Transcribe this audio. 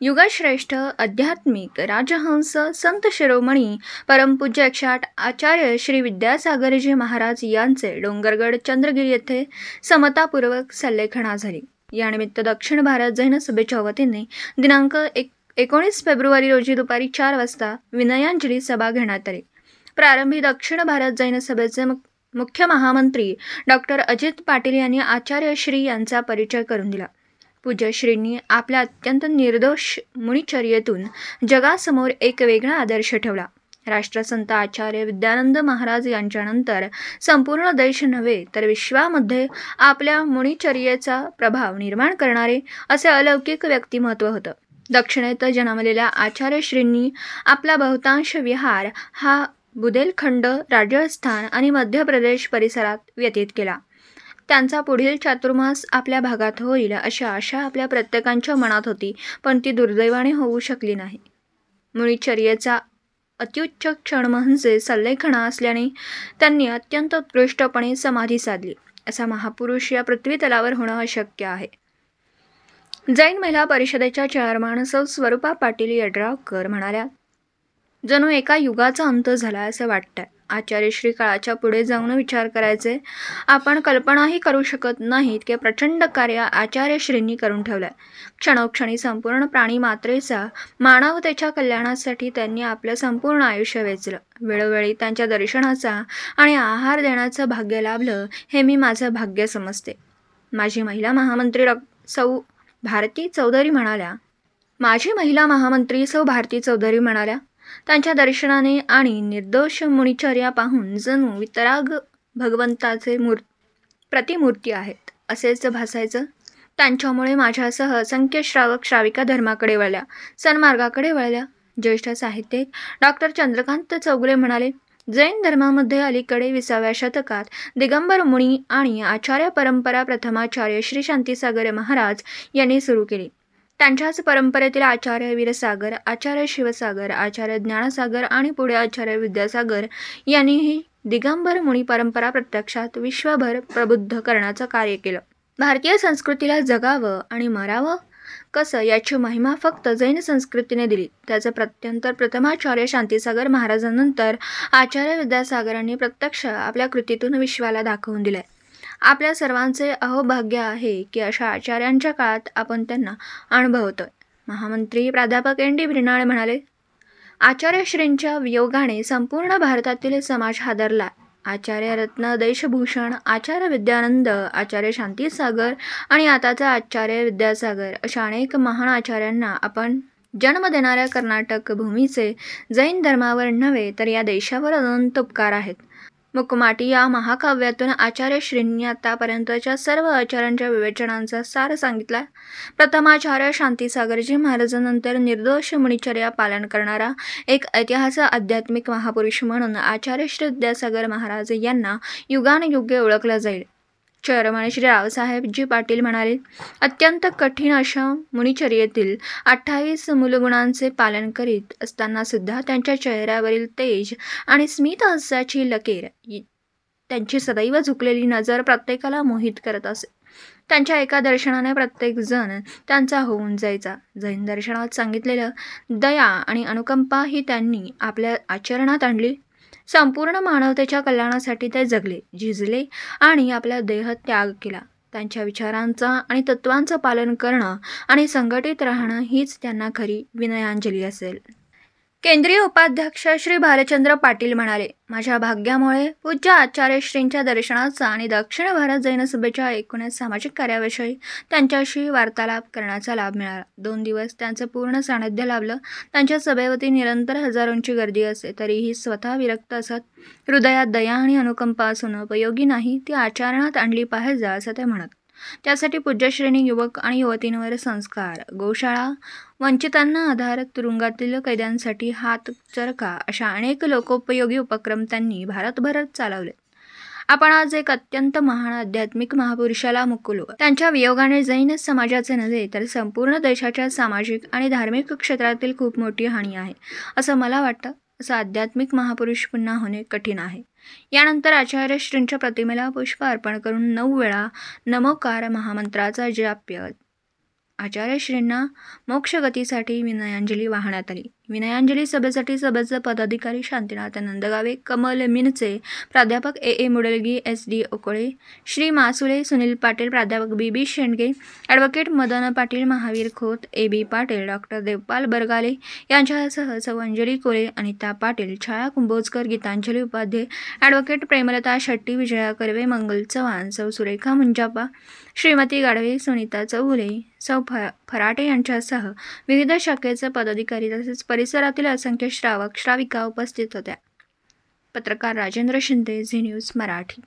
युगश्रेष्ठ आध्यात्मिक राजहंस संत शिरोमणी परमपूज्य 108 आचार्य श्री विद्यासागरजी महाराज यांचे डोंगरगड चंद्रगिरी येथे समतापूर्वक सल्लेखना झाली। यानिमित्त दक्षिण भारत जैन सभेच्या वतीने दिनांक 19 फेब्रुवारी रोजी दुपारी 4 वाजता विनयांजली सभा घेण्यात आली। प्रारंभी दक्षिण भारत जैन सभेचे मुख्य महामंत्री डॉक्टर अजित पाटील यांनी आचार्य श्री यांचा परिचय करून दिला। पूज्य श्रींनी आपल्या अत्यंत निर्दोष मुनिचर्येतून जगासमोर एक वेगळा आदर्श ठेवला। राष्ट्रसंत आचार्य विद्यानंद महाराज यांच्यानंतर संपूर्ण देश नव्हे तर विश्वामध्ये आपल्या मुनिचर्येचा प्रभाव निर्माण करणारे असे अलौकिक व्यक्तिमत्व होतं। दक्षिणेत जन्मलेल्या आचार्य श्रींनी आपला बहुतांश विहार हा बुंदेलखंड, राजस्थान आणि मध्य प्रदेश परिसरात व्यतीत केला। त्यांचा पुढील चातुर्मास आपल्या भागात होईल अशी आशा आपल्या प्रत्येकाच्या मनात होती, पण ती दुर्दैवाने होऊ शकली नाही। मुनिचर्येचा अत्युच्च क्षण म्हणजे सल्लेखना असल्याने त्यांनी अत्यंत उत्कृष्टपणे समाधी साधली। असा महापुरुष या पृथ्वीतलावर होणं अशक्य आहे। जैन महिला परिषदेच्या चेअरमन सौ स्वरूपा पाटील यड्रावकर म्हणाल्या, जणू एका युगाचा अंत झाला असं वाटतंय। आचार्य श्री काळाच्या पुढे जाऊन विचार करायचे, आपण कल्पनाही करू शकत नाही इतके प्रचंड कार्य आचार्य श्रींनी करून ठेवलंय। क्षणोक्षणी संपूर्ण प्राणी मात्रेचा मानवतेच्या कल्याणासाठी त्यांनी आपलं संपूर्ण आयुष्य वेचलं। वेळोवेळी त्यांच्या दर्शनाचा आणि आहार देण्याचं भाग्य लाभलं हे मी माझं भाग्य समजते। माजी महिला महामंत्री सौ भारती चौधरी म्हणाल्या, त्यांच्या दर्शनाने आणि निर्दोष मुनिचर्या पाहून जणू वितराग भगवंताचे प्रतिमूर्ती आहेत असेच भासायचं। त्यांच्यामुळे माझ्यासह असंख्य श्रावक श्राविका धर्माकडे वळल्या, सन्मार्गाकडे वळल्या। ज्येष्ठ साहित्यिक डॉक्टर चंद्रकांत चौगुले म्हणाले, जैन धर्मामध्ये अलीकडे 20व्या शतकात दिगंबर मुनी आणि आचार्य परंपरा प्रथमाचार्य श्री शांतीसागर महाराज यांनी सुरू केली। त्यांच्याच परंपरेतील आचार्य वीरसागर, आचार्य शिवसागर, आचार्य ज्ञानसागर आणि पुढे आचार्य विद्यासागर यांनी ही दिगंबर मुनी परंपरा प्रत्यक्षात विश्वभर प्रबुद्ध करण्याचं कार्य केलं। भारतीय संस्कृतीला जगावं आणि मरावं कसं याची महिमा फक्त जैन संस्कृतीने दिली। त्याचं प्रत्यंतर प्रथमाचार्य शांतीसागर महाराजांनंतर आचार्य विद्यासागरांनी प्रत्यक्ष आपल्या कृतीतून विश्वाला दाखवून दिलंय। आपल्या सर्वांचे अहोभाग्य आहे की अशा आचार्यांच्या काळात आपण त्यांना अनुभवतोय। महामंत्री प्राध्यापक ND ब्रिनाळे म्हणाले, आचार्य श्रींच्या वियोगाने संपूर्ण भारतातील समाज हादरला। आचार्य रत्न देशभूषण, आचार्य विद्यानंद, आचार्य शांतीसागर आणि आताचा आचार्य विद्यासागर अशा अनेक महान आचार्यांना आपण जन्म देणाऱ्या कर्नाटक भूमीचे जैन धर्मावर नव्हे तर या देशावर अनंत उपकार आहेत। मुकमाटी या महाकाव्यातून आचार्य श्रींनी आतापर्यंतच्या सर्व आचार्यांच्या विवेचनांचा सार सांगितला। प्रथमाचार्य शांतीसागरजी महाराजांनंतर निर्दोष मुनिचर्या पालन करणारा एक ऐतिहासिक आध्यात्मिक महापुरुष म्हणून आचार्य श्री विद्यासागर महाराज यांना युगानुयुगे ओळखलं जाईल। चेअरमन श्री रावसाहेबजी पाटील म्हणाले, अत्यंत कठीण अशा मुनिचर्येतील 28 मूलगुणांचे पालन करीत असताना सुद्धा त्यांच्या चेहऱ्यावरील तेज आणि स्मित हास्याची लकीर, त्यांची सदैव झुकलेली नजर प्रत्येकाला मोहित करत असे। त्यांच्या एका दर्शनाने प्रत्येक जण त्यांचा होऊन जायचा। जैन दर्शनात सांगितलेलं दया आणि अनुकंपा ही त्यांनी आपल्या आचरणात आणली। संपूर्ण मानवतेच्या कल्याणासाठी ते जगले, झिजले आणि आपला देह त्याग केला। त्यांच्या विचारांचा आणि तत्वांचं पालन करणं आणि संघटित राहणं हीच त्यांना खरी विनयांजली असेल। केंद्रीय उपाध्यक्ष श्री भालचंद्र पाटील म्हणाले, माझ्या भाग्यामुळे पूज्य आचार्य श्रींच्या दर्शनाचा आणि दक्षिण भारत जैन सभेच्या एकूणच सामाजिक कार्याविषयी त्यांच्याशी वार्तालाप करण्याचा लाभ मिळाला। 2 दिवस त्यांचं पूर्ण सानिध्य लाभलं। त्यांच्या सभेवरती निरंतर हजारोंची गर्दी असे तरीही स्वतः विरक्त असत, हृदयात दया आणि अनुकंपा असून उपयोगी नाही ती आचरणात आणली पाहिजे असं ते म्हणत। त्यासाठी पूज्यश्रींनी युवक आणि युवतींवर संस्कार, गोशाळा, वंचितांना आधार, तुरुंगातील कैद्यांसाठी हात चरखा अशा अनेक लोकोपयोगी उपक्रम त्यांनी भारतभर चालवले। आपण आज एक अत्यंत महान आध्यात्मिक महापुरुषाला मुकलो। त्यांच्या वियोगाने जैन समाजाचे नव्हे तर संपूर्ण देशाच्या सामाजिक आणि धार्मिक क्षेत्रातील खूप मोठी हानी आहे असं मला वाटतं। असं आध्यात्मिक महापुरुष पुन्हा होणे कठीण आहे। यानंतर आचार्य श्रींच्या प्रतिमेला पुष्प अर्पण करून 9 वेळा नमोकार महामंत्राचा जाप्य आचार्यश्रींना मोक्षगतीसाठी विनयांजली वाहण्यात आली. विनयांजली सभेसाठी सभेचे पदाधिकारी शांतीनाथ नंदगावे, कमल मिनचे, प्राध्यापक ए मुडलगी, SD ओकळे, श्री मासुळे, सुनील पाटील, प्राध्यापक BB Shendge, advocate Madan Patil, Mahavir Khot, AB Patil, Dr. Devpal Bargale यांच्यासह सौ अंजली कोले, अनिता पाटील, छाया कुंभोजकर, गीतांजली उपाध्ये, ॲडव्होकेट प्रेमलता शेट्टी, विजया कर्वे, मंगल चव्हाण, सौ सुरेखा मुंजापा, श्रीमती गाडवे, सुनीता चौगुले, सौ फराटे यांच्यासह विविध शाखेचे पदाधिकारी तसेच परिसरातील असंख्य श्रावक श्राविका उपस्थित होत्या. पत्रकार राजेंद्र शिंदे, झी न्यूज मराठी.